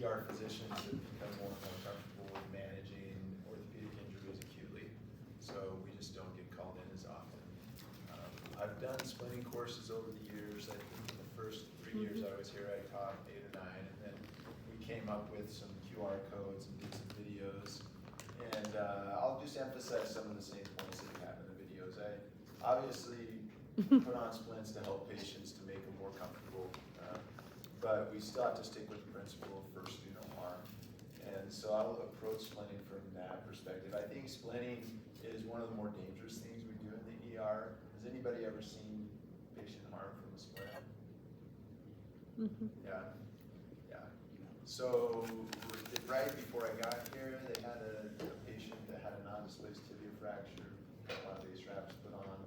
ER physicians have become more and more comfortable with managing orthopedic injuries acutely, so we just don't get called in as often. I've done splinting courses over the years. I think in the first 3 years I was here, I taught 8 or 9, and then we came up with some QR codes and did some videos. And I'll just emphasize some of the same points that we have in the videos. I obviously put on splints to help patients to make them more comfortable, but we still have to stick with the principle of first do no harm. And so I'll approach splinting from that perspective. I think splinting is one of the more dangerous things we do in the ER. Has anybody ever seen patient harm from a splint? Yeah. So right before I got here, they had a patient that had a non-displaced tibia fracture, got a lot of these straps put on,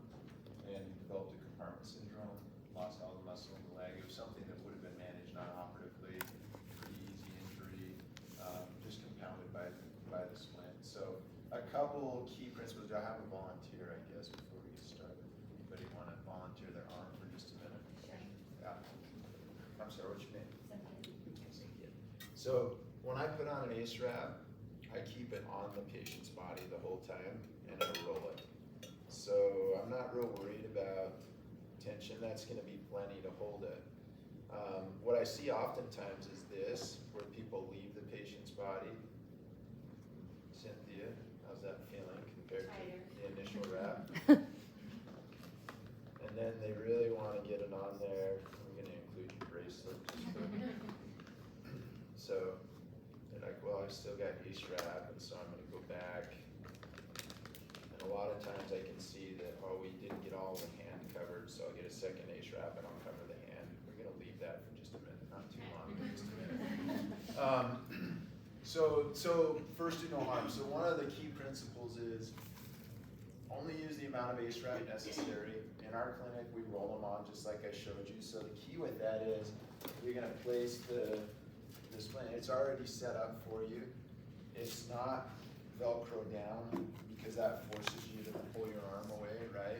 and developed a compartment syndrome, lost all the muscle in the leg. It was something that would have been managed non-operatively, pretty easy injury, just compounded by the splint. So a couple key principles. I have a volunteer, I guess, before we get started. Anybody want to volunteer their arm for just a minute? Sure. Yeah. I'm sorry, what's your name? Cynthia. So when I put on an ACE wrap, I keep it on the patient's body the whole time and I roll it. So I'm not real worried about tension. That's going to be plenty to hold it. What I see oftentimes is this, where people leave the patient's body. Cynthia, how's that feeling compared to the initial wrap? And then they really want to get it on there. I'm going to include your bracelet. So they're like, well, I've still got ACE wrap, and so I'm going to go back. And a lot of times I can see that, oh, we didn't get all the hand covered, so I'll get a second ACE wrap and I'll cover the hand. We're going to leave that for just a minute, not too long, but just a minute. So first do no harm. So one of the key principles is only use the amount of ACE wrap necessary. In our clinic, we roll them on just like I showed you. So the key with that is you're going to place the splint. It's already set up for you. It's not Velcro down because that forces you to pull your arm away, right?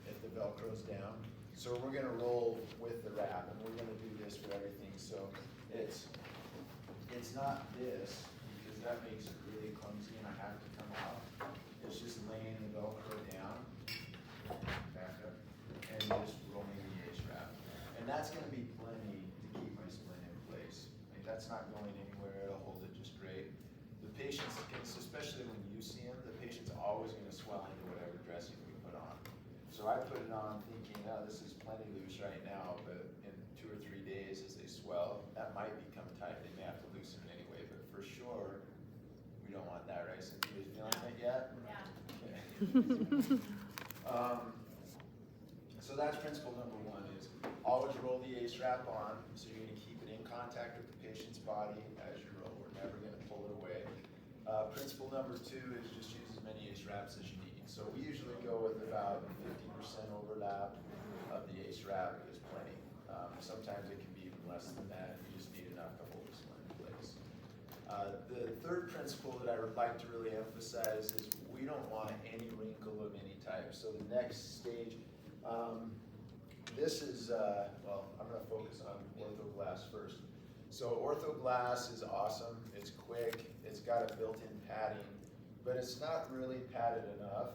If the Velcro's down. So we're going to roll with the wrap, and we're going to do this for everything. So it's not this, because that makes it really clumsy and I have to come out. It's just laying the Velcro down, back up, and just rolling the ACE wrap. And that's going to be plenty to keep my splint in place. Like, that's not going anywhere. It'll hold it just great. The patients, especially when you see them, the patient's always going to swell into whatever dressing we put on. So I put it on thinking, oh, this is plenty loose right now, but in 2 or 3 days as they swell, that might become tight. They may have to loosen it anyway, but for sure, we don't want that, right? Cynthia, you feeling it yet? Yeah. Okay. So that's principle number 1 is always roll the ACE wrap on, so you're going to keep it in contact with the patient's body as you roll. We're never going to pull it away. Principle number 2 is just use as many ACE wraps as you need. So we usually go with about 50% overlap of the ACE wrap is plenty. Sometimes it can be even less than that. You just need enough to hold the splint in place. The third principle that I would like to really emphasize is we don't want any wrinkle of any type. So the next stage, this is, well, I'm going to focus on orthoglass first. So orthoglass is awesome. It's quick. It's got a built-in padding, but it's not really padded enough.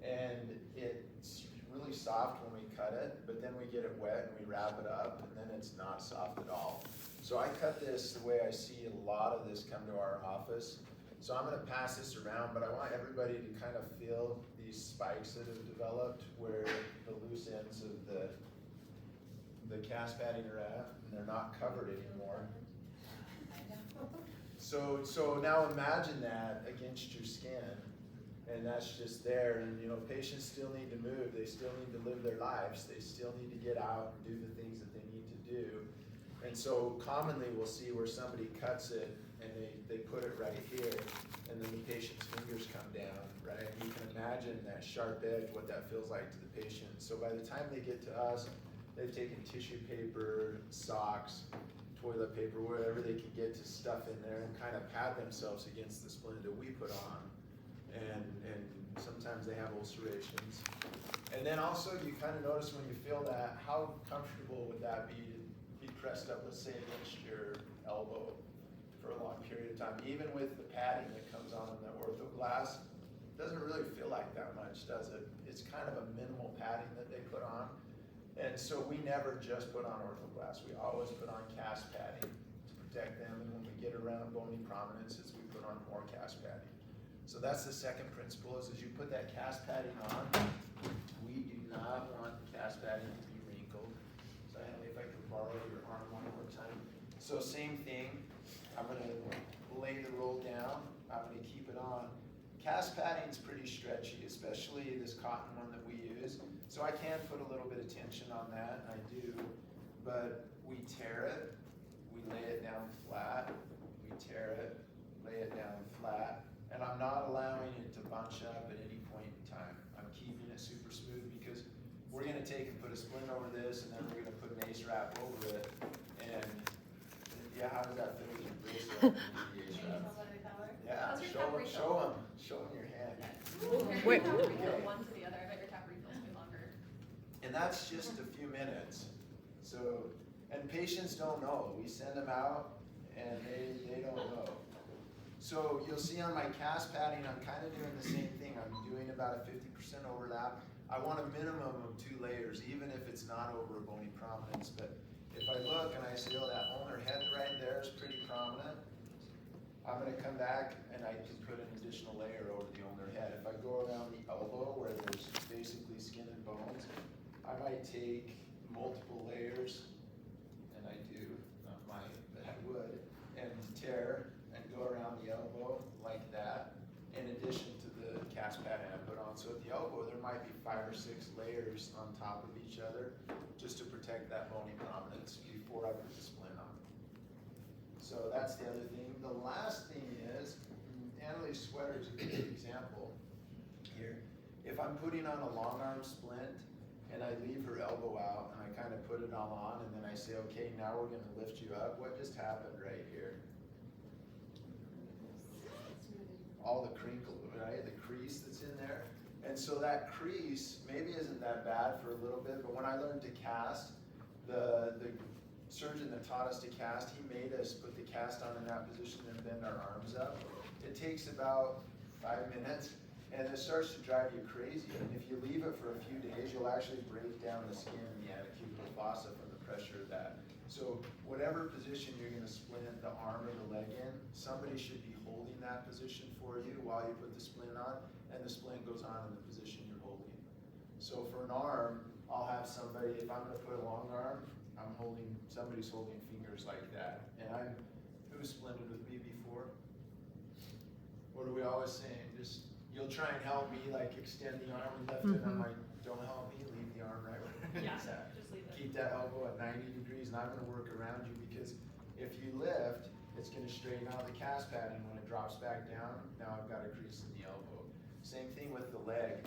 And it's really soft when we cut it, but then we get it wet and we wrap it up, and then it's not soft at all. So I cut this the way I see a lot of this come to our office. So I'm going to pass this around, but I want everybody to kind of feel these spikes that have developed where the loose ends of the cast padding are at, and they're not covered anymore. So now imagine that against your skin, and that's just there. And you know, patients still need to move. They still need to live their lives. They still need to get out and do the things that they need to do. And so commonly we'll see where somebody cuts it and they put it right here, and then the patient's fingers come down, right? And you can imagine that sharp edge, what that feels like to the patient. So by the time they get to us, they've taken tissue paper, socks, toilet paper, whatever they can get to stuff in there and kind of pad themselves against the splint that we put on. And sometimes they have ulcerations. And then also you kind of notice when you feel that, how comfortable would that be to be pressed up, let's say against your elbow for a long period of time. Even with the padding that comes on in the orthoglass, it doesn't really feel like that much, does it? It's kind of a minimal padding that they put on. And so we never just put on orthoglass. We always put on cast padding to protect them. And when we get around bony prominences, we put on more cast padding. So that's the second principle is as you put that cast padding on, we do not want the cast padding to be wrinkled. So Emily, if I could borrow your arm one more time. So same thing, I'm gonna lay the roll down, I'm gonna keep it on. Cast padding is pretty stretchy, especially this cotton one that we use. So I can put a little bit of tension on that, and I do, but we tear it, we lay it down flat, we tear it, lay it down flat, and I'm not allowing it to bunch up at any point in time. I'm keeping it super smooth because we're gonna take and put a splint over this, and then we're gonna put an ace wrap over it, and yeah, how does that feel with your bracelet? Yeah, show them your hand. Wait. One to the other, I bet your tap refills way longer. And that's just a few minutes. So, and patients don't know. We send them out and they don't know. So you'll see on my cast padding, I'm kind of doing the same thing. I'm doing about a 50% overlap. I want a minimum of 2 layers, even if it's not over a bony prominence. But if I look and I see, oh, that ulnar head right there is pretty prominent, I'm gonna come back and I can put an additional layer over the ulnar head. If I go around the elbow where there's basically skin and bones, I might take multiple layers, and I do, not mine, but I would, and tear and go around the elbow like that, in addition to the cast padding I put on. So at the elbow, there might be 5 or 6 layers on top of each other, just to protect that bony prominence before I put the splint on. So that's the other thing. The last thing is, Annalie's sweater is a good example here. If I'm putting on a long arm splint and I leave her elbow out and I kind of put it all on and then I say, okay, now we're gonna lift you up, what just happened right here? All the crinkle, right? The crease that's in there. And so that crease maybe isn't that bad for a little bit, but when I learned to cast, the surgeon that taught us to cast, he made us put the cast on in that position and bend our arms up. It takes about 5 minutes and it starts to drive you crazy. And if you leave it for a few days, you'll actually break down the skin in the antecubital fossa from the pressure of that. So whatever position you're gonna splint the arm or the leg in, somebody should be holding that position for you while you put the splint on, and the splint goes on in the position you're holding. So for an arm, I'll have somebody, if I'm gonna put a long arm, somebody's holding fingers like that. And who's splinted with me before? What are we always saying? Just, you'll try and help me, like extend the arm and lift it, and I'm like, don't help me, leave the arm right where it's at. Just leave it. Keep that elbow at 90 degrees, and I'm gonna work around you, because if you lift, it's gonna straighten out the cast padding. When it drops back down, now I've got a crease in the elbow. Same thing with the leg.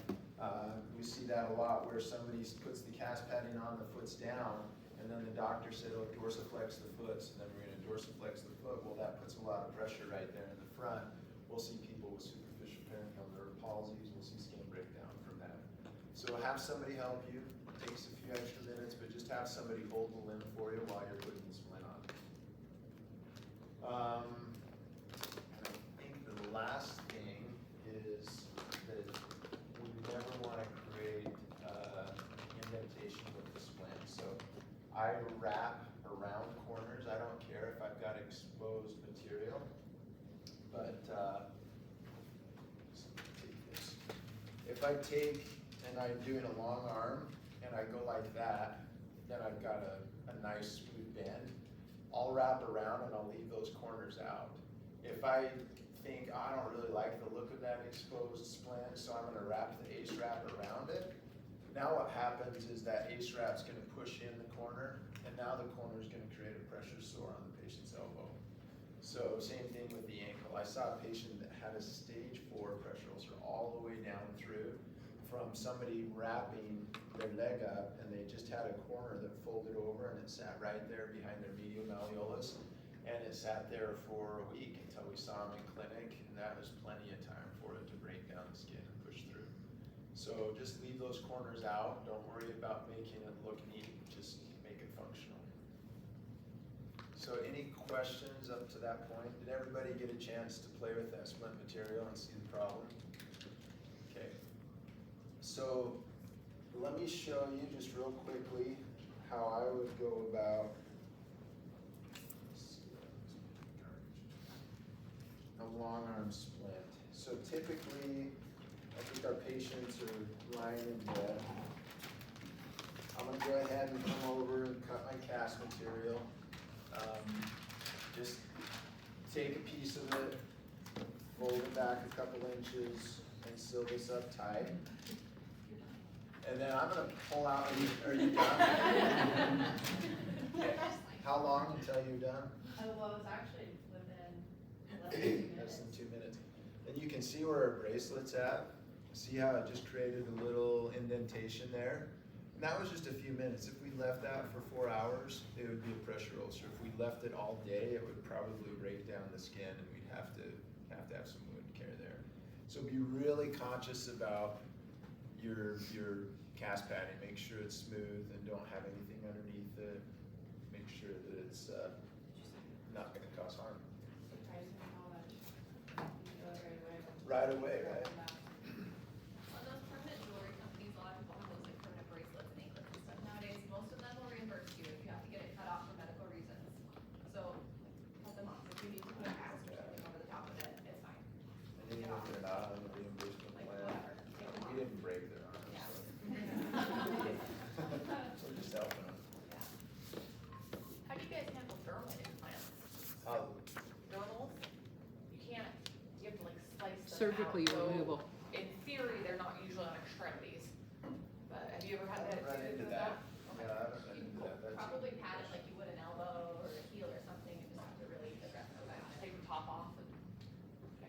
We see that a lot where somebody puts the cast padding on, the foot's down, and then the doctor said, oh, dorsiflex the foot, so then we're gonna dorsiflex the foot. Well, that puts a lot of pressure right there in the front. We'll see people with superficial perineal nerve palsies, we'll see skin breakdown from that. So have somebody help you. It takes a few extra minutes, but just have somebody hold the limb for you while you're putting the splint on. And I think the last thing is that we never want to create indentation with the splint. So I wrap around corners. I don't care if I've got exposed material, but take this. If I take and I'm doing a long arm and I go like that, then I've got a nice smooth bend. I'll wrap around and I'll leave those corners out. If I think, oh, I don't really like the look of that exposed splint, so I'm gonna wrap the ace wrap around it. Now what happens is that ace wrap's gonna push in the corner, and now the corner is gonna create a pressure sore on the patient's elbow. So same thing with the ankle. I saw a patient that had a stage 4 pressure ulcer all the way down through from somebody wrapping their leg up, and they just had a corner that folded over and it sat right there behind their medial malleolus, and it sat there for a week until we saw him in clinic, and that was plenty of time for it to break down the skin and push through. So just leave those corners out. Don't worry about making it look neat, just make it functional. So any questions up to that point? Did everybody get a chance to play with that splint material and see the problem? Okay. So let me show you just real quickly how I would go about a long arm splint. So typically, I think our patients are lying in bed. I'm gonna go ahead and come over and cut my cast material. Just take a piece of it, fold it back a couple inches, and seal this up tight. And then I'm gonna pull out, are you done? How long until you're done? Well, it was actually within less than 2 minutes. Less than 2 minutes. And you can see where our bracelet's at. See how it just created a little indentation there? And that was just a few minutes. If we left that for 4 hours, it would be a pressure ulcer. If we left it all day, it would probably break down the skin and we'd have to have some wound care there. So be really conscious about your cast padding. Make sure it's smooth and don't have anything underneath it. Make sure that it's not going to cause harm. Right away, right? On those permanent jewelry companies, a lot of people have those like permanent bracelets and anklets and stuff nowadays. Most of them will reimburse you if you have to get it cut off for medical reasons. So cut them off. If you need to put a cast or something over the top of it, it's fine. And even if they're not on the reimbursement Like plan, whatever. Take them we off. didn't break their arm, Yeah. so. We're just helping them. How do you guys handle dermal implants? Dermals? You can't, you have to like slice them Surgically out. So, removal. in theory, they're not usually on extremities. But have you ever had I that haven't run into with that. Okay. Yeah, I haven't run You into that. That's- probably pat it like you would an elbow or a heel or something and just have to really aggressive about it. Take the top off and.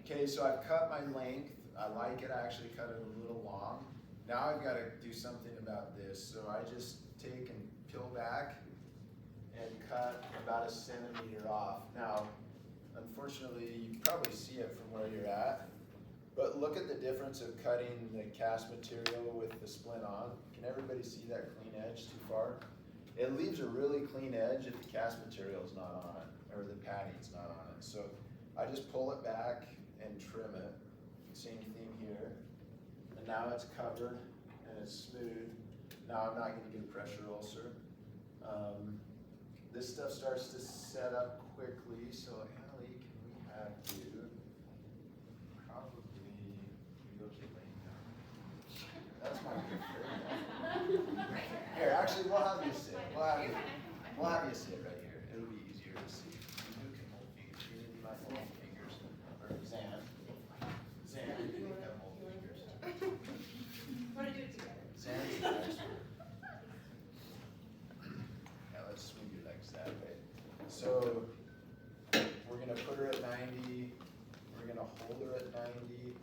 Okay, so I've cut my length. I like it. I actually cut it a little long. Now I've got to do something about this. So I just take and peel back and cut about 1 centimeter off. Now, unfortunately, you can probably see it from where you're at, but look at the difference of cutting the cast material with the splint on. Can everybody see that clean edge too far? It leaves a really clean edge if the cast material is not on it, or the padding's not on it. So I just pull it back and trim it. Same thing here. And now it's covered and it's smooth. Now I'm not gonna get a pressure ulcer. This stuff starts to set up quickly, so Allie, can we have you probably go keep laying down? That's my preferred. Here, actually, we'll have you sit. We'll have you sit right here. It'll be easier to see. You can hold fingers. You need my hold fingers. Or Zan. Zan, you can hold fingers. Want to do it together? Zan's the expert. Now let's swing your legs that way. So we're gonna put her at 90. We're gonna hold her at 90,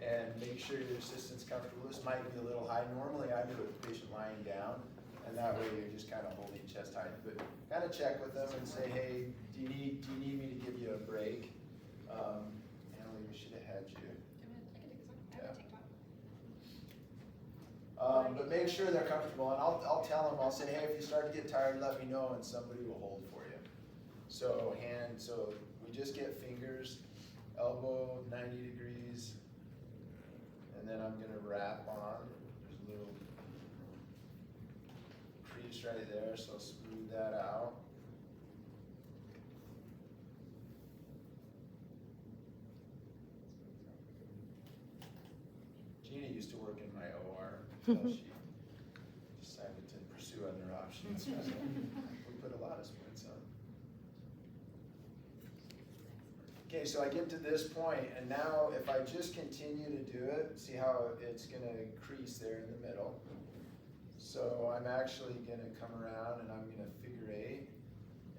and make sure your assistant's comfortable. This might be a little high. Normally I do it with the patient lying down, and that way you're just kind of holding chest height. But kind of check with them and say, hey, do you need me to give you a break? Emily, we should have had you. But make sure they're comfortable, and I'll tell them, I'll say, hey, if you start to get tired, let me know, and somebody will hold for you. So we just get fingers, elbow 90 degrees, and then I'm gonna wrap on. There's a little crease right there, so I'll smooth that out. Gina used to work in my OR until she decided to pursue other options. We put a lot of splints on. Okay, so I get to this point, and now if I just continue to do it, see how it's gonna crease there in the middle. So I'm actually gonna come around and I'm gonna figure 8.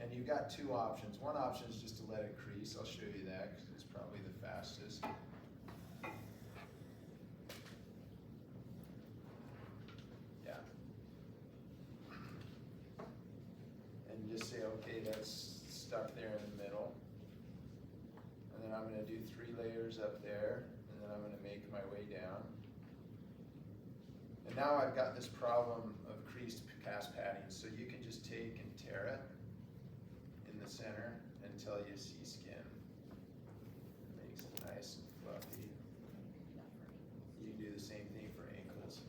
And you've got 2 options. One option is just to let it crease. I'll show you that because it's probably the fastest. Yeah. And just say, okay, that's stuck there in the middle. And then I'm gonna do 3 layers up there, and then I'm gonna make my way down. And now I've got this problem of creased cast padding, so you can just take and tear it in the center until you see skin. Makes it nice and fluffy. You do the same thing for ankles.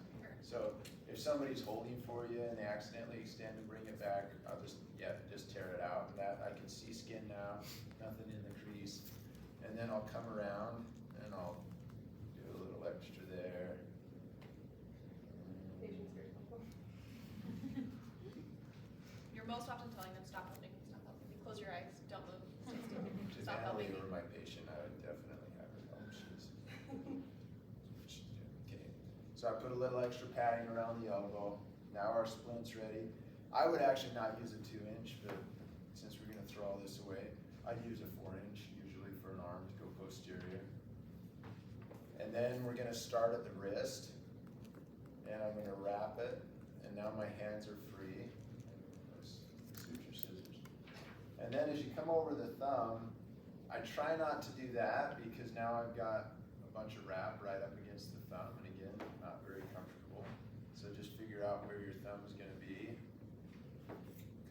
So if somebody's holding for you and they accidentally extend and bring it back, I'll just tear it out. And that, I can see skin now, nothing in the crease. And then I'll come around and I'll do a little extra there. Patient's very helpful. You're most often telling them, stop helping, stop helping. Close your eyes, don't move, stay still. If Stop Annalie helping. were my patient, I would definitely have her help. She's okay. So I put a little extra padding around the elbow. Now our splint's ready. I would actually not use a 2-inch, but since we're gonna throw all this away, I'd use a 4-inch usually for an arm to go posterior. And then we're gonna start at the wrist, and I'm gonna wrap it, and now my hands are free. Those suture scissors. And then as you come over the thumb, I try not to do that because now I've got a bunch of wrap right up against the thumb, and again, not very comfortable. So just figure out where your thumb is gonna be.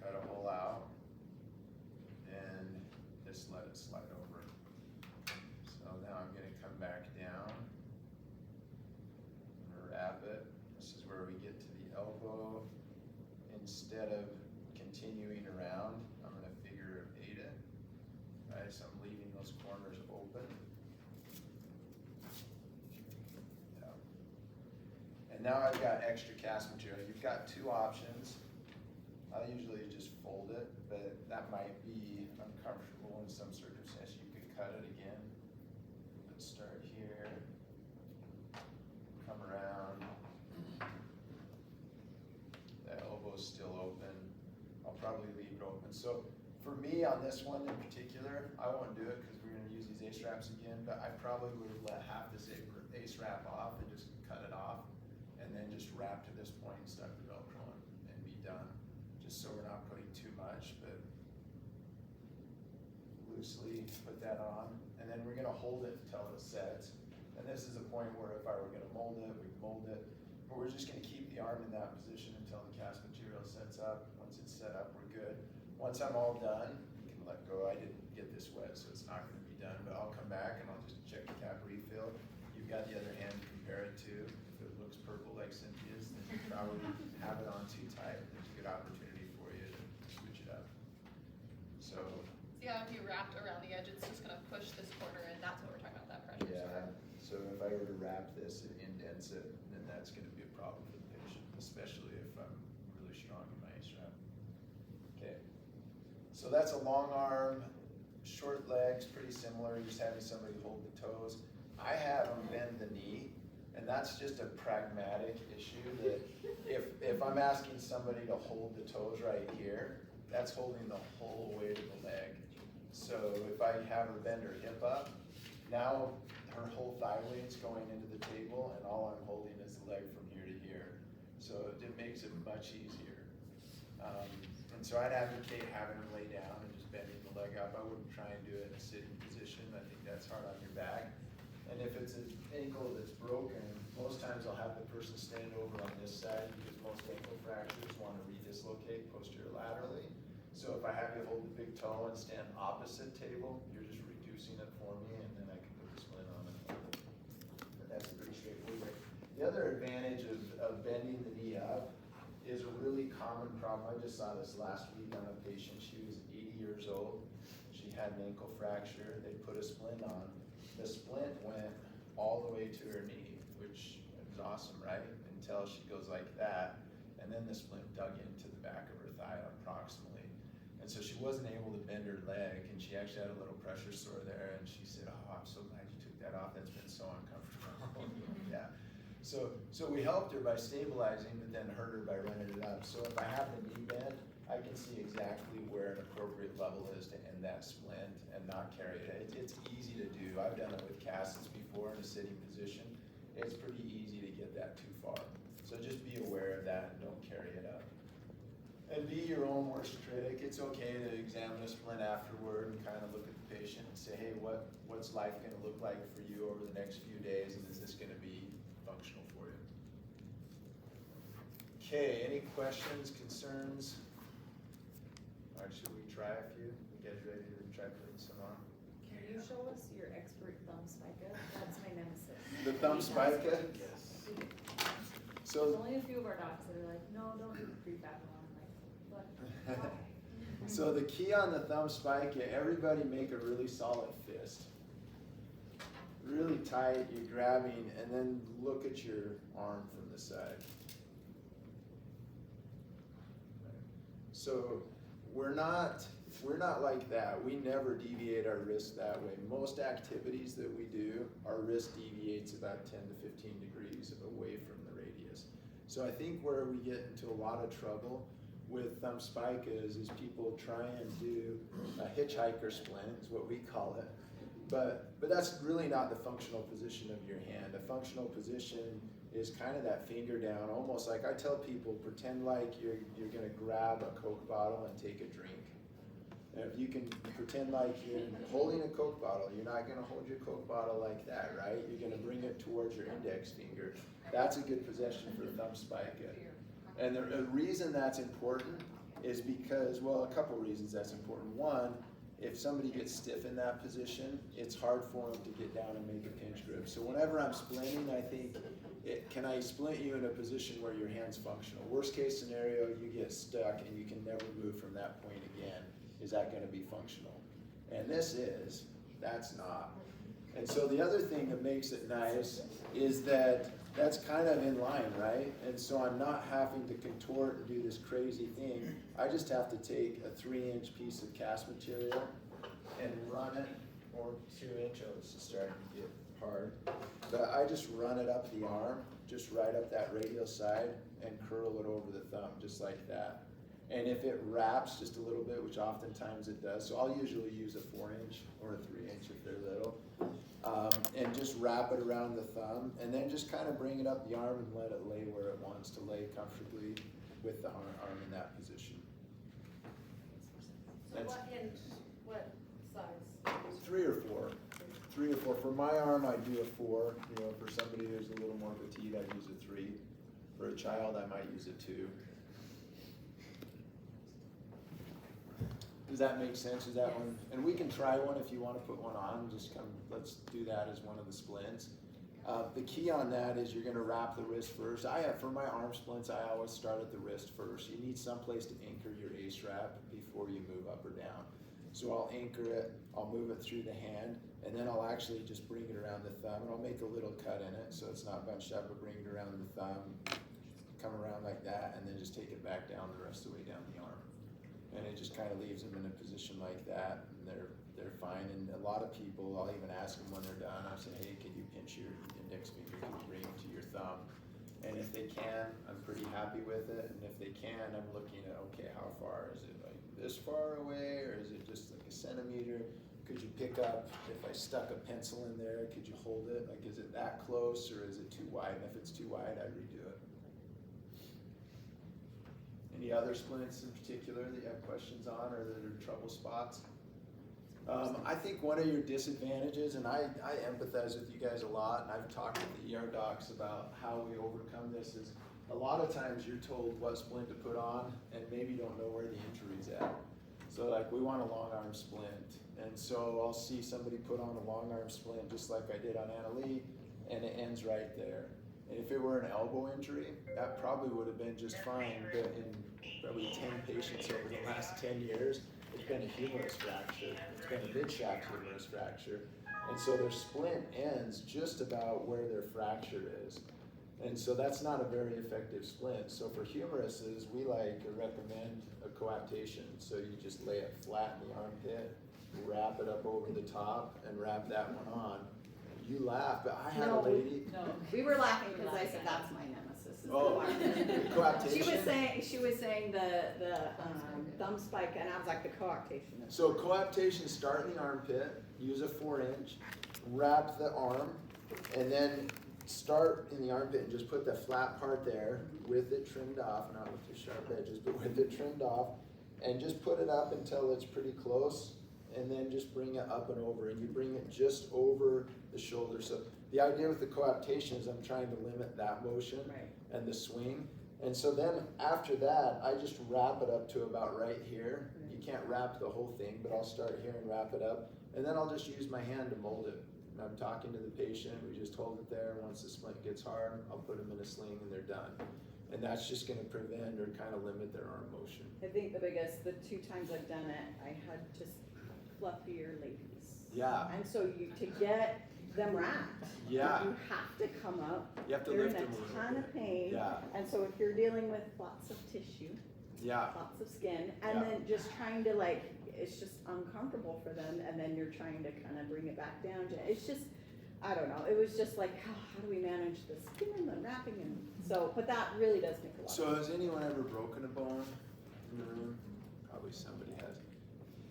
Cut a hole out, and just let it slide over. So now I'm gonna come back down, I'm gonna wrap it. This is where we get to the elbow. Instead of continuing around, I'm gonna figure 8 it. Right, so I'm leaving those corners open. Yeah. And now I've got extra cast material. You've got 2 options. I usually just fold it, but that might be uncomfortable in some circumstances. You could cut it again. Let's start here, come around. That elbow's still open. I'll probably leave it open. So for me on this one in particular, I won't do it because we're gonna use these ace wraps again, but I probably would have let half this ace wrap off and just cut it off, and then just wrap to this point and stuck the Velcro in and be done. So we're not putting too much, but loosely put that on. And then we're gonna hold it until it sets. And this is a point where if I were gonna mold it, we'd mold it. But we're just gonna keep the arm in that position until the cast material sets up. Once it's set up, we're good. Once I'm all done, you can let go. I didn't get this wet, so it's not gonna be done, but I'll come back and I'll just check the cap refill. You've got the other hand to compare it to. If it looks purple like Cynthia's, then you probably have it on too tight. There's a good opportunity for you to switch it up. So, See how if you wrapped around the edge, it's just gonna push this corner in, that's what we're talking about, that pressure. yeah, so if I were to wrap this, it indents it, then that's gonna be a problem for the patient, especially if I'm really strong in my ace wrap. Okay, so that's a long arm, short legs, pretty similar, just having somebody hold the toes. I have them bend the knee, and that's just a pragmatic issue that if I'm asking somebody to hold the toes right here, that's holding the whole weight of the leg. So if I have her bend her hip up, now her whole thigh weight's going into the table, and all I'm holding is the leg from here to here. So it makes it much easier. And so I'd advocate having her lay down and just bending the leg up. I wouldn't try and do it in a sitting position. I think that's hard on your back. And if it's an ankle that's broken, most times I'll have the person stand over on this side because most ankle fractures want to redislocate posterior laterally. So if I have you hold the big toe and stand opposite table, you're just reducing it for me, and then I can put the splint on and hold it. But that's pretty straightforward. The other advantage of bending the knee up is a really common problem. I just saw this last week on a patient. She was 80 years old. She had an ankle fracture. They put a splint on. The splint went all the way to her knee, which is awesome, right? Until she goes like that, and then the splint dug into the back of her thigh approximately. And so she wasn't able to bend her leg, and she actually had a little pressure sore there, and she said, "Oh, I'm so glad you took that off. That's been so uncomfortable." Yeah. So we helped her by stabilizing, but then hurt her by running it up. So if I have the knee bent, I can see exactly where an appropriate level is to end that splint and not carry it. It's easy to do. I've done it with casts before in a sitting position. It's pretty easy to get that too far. So just be aware of that and don't carry it up. And be your own worst critic. It's okay to examine a splint afterward and kind of look at the patient and say, hey, what's life going to look like for you over the next few days, and is this going to be functional for you? Okay, any questions, concerns? All right, should we try a few? ready to try putting some on. Can you show us your expert thumb spica? That's my nemesis. The thumb spica? Yes. There's So, only a few of our docs that are like, no, don't do the prefab one. I'm like, but why? so the key on the thumb spica, everybody make a really solid fist. Really tight, you're grabbing, and then look at your arm from the side. So we're not like that. We never deviate our wrist that way. Most activities that we do, our wrist deviates about 10 to 15 degrees away from the radius. So I think where we get into a lot of trouble with thumb spicas is people try and do a hitchhiker splint, is what we call it. But that's really not the functional position of your hand. A functional position is kind of that finger down, almost like I tell people, pretend like you're gonna grab a Coke bottle and take a drink. And if you can pretend like you're holding a Coke bottle, you're not gonna hold your Coke bottle like that, right? You're gonna bring it towards your index finger. That's a good position for a thumb spica. And the reason that's important is because, well, a couple reasons that's important. One, if somebody gets stiff in that position, it's hard for them to get down and make a pinch grip. So whenever I'm splinting, I think, can I splint you in a position where your hand's functional? Worst case scenario, you get stuck and you can never move from that point again. Is that gonna be functional? And this is, that's not. And so the other thing that makes it nice is that that's kind of in line, right? And so I'm not having to contort and do this crazy thing. I just have to take a 3-inch piece of cast material and run it, or 2-inch, oh, this is starting to get hard. But I just run it up the arm, just right up that radial side, and curl it over the thumb, just like that. And if it wraps just a little bit, which oftentimes it does, so I'll usually use a 4-inch or a 3-inch if they're little, and just wrap it around the thumb, and then just kind of bring it up the arm and let it lay where it wants to lay comfortably with the arm in that position. So That's what inch, what size? 3 or 4. 3 or 4. For my arm, I do a 4. You know, for somebody who's a little more petite, I use a 3. For a child, I might use a 2. Does that make sense? Is that Yes. one? And we can try one if you want to put one on. Just come, let's do that as one of the splints. The key on that is you're going to wrap the wrist first. For my arm splints, I always start at the wrist first. You need some place to anchor your A strap before you move up or down. So I'll anchor it, I'll move it through the hand, and then I'll actually just bring it around the thumb, and I'll make a little cut in it so it's not bunched up, but bring it around the thumb, come around like that, and then just take it back down the rest of the way down the arm. And it just kind of leaves them in a position like that, and they're fine. And a lot of people, I'll even ask them when they're done, I'll say, hey, can you pinch your index finger, can you bring it to your thumb? And if they can, I'm pretty happy with it. And if they can, I'm looking at, okay, how far? Is it like this far away, or is it just like a centimeter? Could you pick up, if I stuck a pencil in there, could you hold it? Like, is it that close, or is it too wide? And if it's too wide, I'd redo it. Any other splints in particular that you have questions on, or that are trouble spots? I think one of your disadvantages, and I empathize with you guys a lot, and I've talked with the ER docs about how we overcome this, is a lot of times you're told what splint to put on, and maybe don't know where the injury's at. So like, we want a long arm splint, and so I'll see somebody put on a long arm splint just like I did on Anna Lee, and it ends right there. And if it were an elbow injury, that probably would have been just fine, but in probably 10 patients over the last 10 years, it's been a humerus fracture, it's been a mid-shaft humerus fracture, and so their splint ends just about where their fracture is. And so that's not a very effective splint. So for humeruses, we recommend a coaptation. So you just lay it flat in the armpit, wrap it up over the top, and wrap that one on. You laugh, but I had a lady. No. We were laughing because I said that's my nemesis. Is Oh, the coaptation. She was saying the thumb spike, and I was like the coaptation. So coaptation, start in the armpit, use a 4-inch, wrap the arm, and then start in the armpit and just put the flat part there with it trimmed off, not with the sharp edges, but with it trimmed off, and just put it up until it's pretty close, and then just bring it up and over, and you bring it just over the shoulder. So the idea with the coaptation is I'm trying to limit that motion and the swing. And so then after that, I just wrap it up to about right here. You can't wrap the whole thing, but I'll start here and wrap it up. And then I'll just use my hand to mold it. And I'm talking to the patient, we just hold it there. Once the splint gets hard, I'll put them in a sling and they're done. And that's just gonna prevent or kind of limit their arm motion. I think the 2 times I've done it, I had just fluffier ladies. Yeah. And so to get them wrapped, Yeah. you have to come up. You have to They're lift in them a a little ton bit. of pain. Yeah. And so if you're dealing with lots of tissue, Yeah. lots of skin, and Yeah. then just trying to it's just uncomfortable for them, and then you're trying to kind of bring it back down to, it's just, I don't know, it was just like, how do we manage the skin and the wrapping, and so, but that really does make a lot of So sense. has anyone ever broken a bone in the room? Probably somebody has.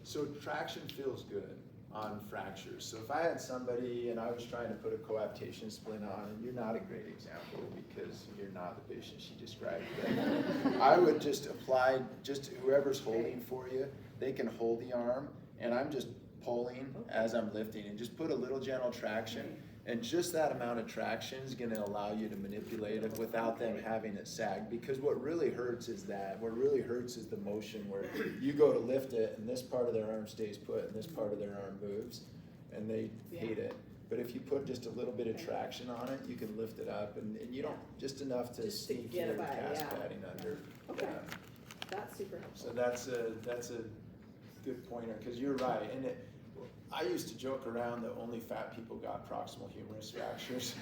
So traction feels good on fractures. So if I had somebody and I was trying to put a coaptation splint on, and you're not a great example because you're not the patient she described, but I would just apply, just whoever's holding for you, they can hold the arm, and I'm just pulling as I'm lifting, and just put a little gentle traction. And just that amount of traction is gonna allow you to manipulate it without them having it sag. Because what really hurts is the motion where you go to lift it and this part of their arm stays put and this part of their arm moves, and they hate it. But if you put just a little bit of traction on it, you can lift it up, and you don't, just enough to Just to sneak get your it by, cast yeah. padding under. Okay. Yeah. That's super helpful. So that's a good pointer, because you're right. And I used to joke around that only fat people got proximal humerus fractures.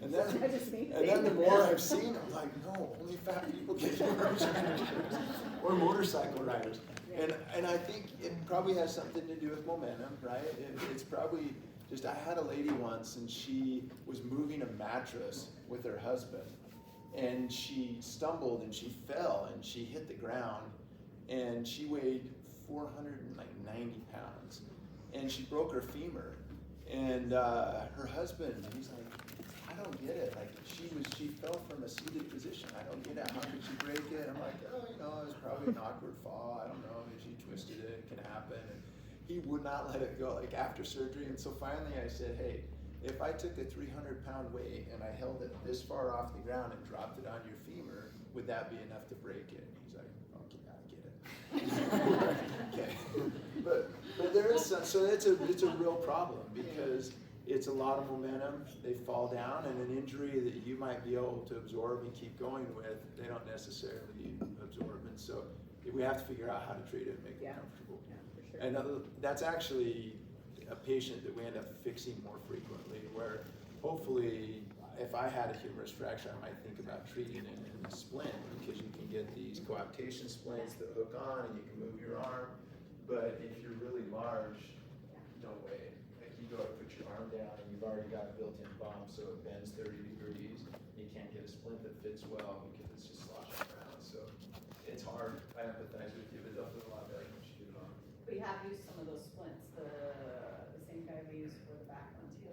and Is that just me? then the more I've seen, I'm like, no, only fat people get humerus fractures. Or motorcycle riders. And I think it probably has something to do with momentum, right? It's probably just, I had a lady once and she was moving a mattress with her husband. And she stumbled and she fell and she hit the ground, and she weighed 490 pounds, and she broke her femur. And her husband, he's like, I don't get it. Like she fell from a seated position. I don't get it. How could she break it? I'm like, oh, it was probably an awkward fall. I don't know. Maybe she twisted it. It can happen. And he would not let it go. Like after surgery, and so finally I said, hey, if I took a 300-pound weight and I held it this far off the ground and dropped it on your femur, would that be enough to break it? And he's like, okay, I get it. Okay, but there is some, so it's a real problem, because it's a lot of momentum. They fall down, and an injury that you might be able to absorb and keep going with, they don't necessarily absorb. And so we have to figure out how to treat it and make it comfortable. Yeah, for sure. And that's actually a patient that we end up fixing more frequently, where hopefully if I had a humerus fracture, I might think about treating it in a splint, because you can get these coaptation splints that hook on and you can move your arm. But if you're really large, no way. Like you go to put your arm down and you've already got a built-in bump, so it bends 30 degrees. You can't get a splint that fits well because it's just sloshing around. So it's hard. I empathize with you, but they'll feel a lot better when you do it on. We have used some of those splints, the same guy we use for the back one, so.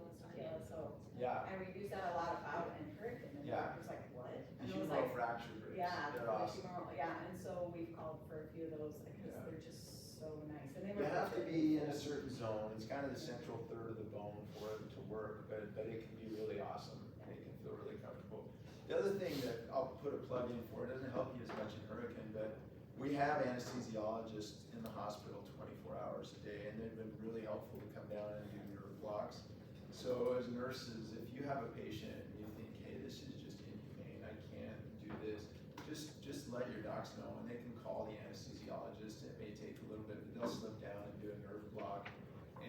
Yeah. And we use that a lot about in Hurricane, and the Yeah. doctor's like, what? The And I was humeral like, fracture rates, yeah, they're the awesome. and so we've called for a few of those, because Yeah. they're just so nice, and they You were. have to be in a certain zone. It's kind of the central third of the bone for it to work, but it can be really awesome. It can feel really comfortable. The other thing that I'll put a plug in for, it doesn't help you as much in Hurricane, but we have anesthesiologists in the hospital 24 hours a day, and they've been really helpful to come down and do nerve blocks. So as nurses, if you have a patient and you think, hey, this is just inhumane, I can't do this, just let your docs know, and they can call the anesthesiologist. It may take a little bit, but they'll slip down and do a nerve block,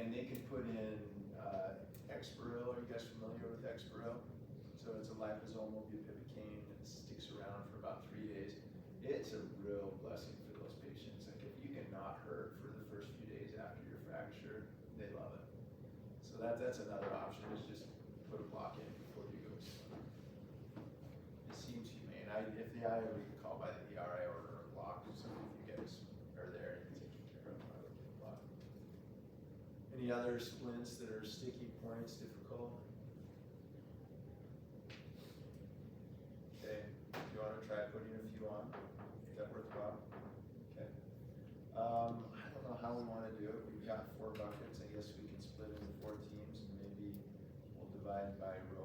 and they can put in Exparil. Are you guys familiar with Exparil? So it's a liposomal bupivacaine that sticks around for about 3 days. It's a real blessing for those patients. Like if you can not hurt for the first few days after your fracture, they love it. So that's another option, is just put a block in before you go. It seems humane. If I ever get called by the ER, I order a block. So if you guys are there and you're taking care of them, I would get a block. Any other splints that are sticky points, difficult? Okay, you want to try putting a few on? Is that worthwhile? Okay. I don't know how we want to do it. We've got 4 buckets. I guess we can split into 4 teams, and maybe we'll divide by row.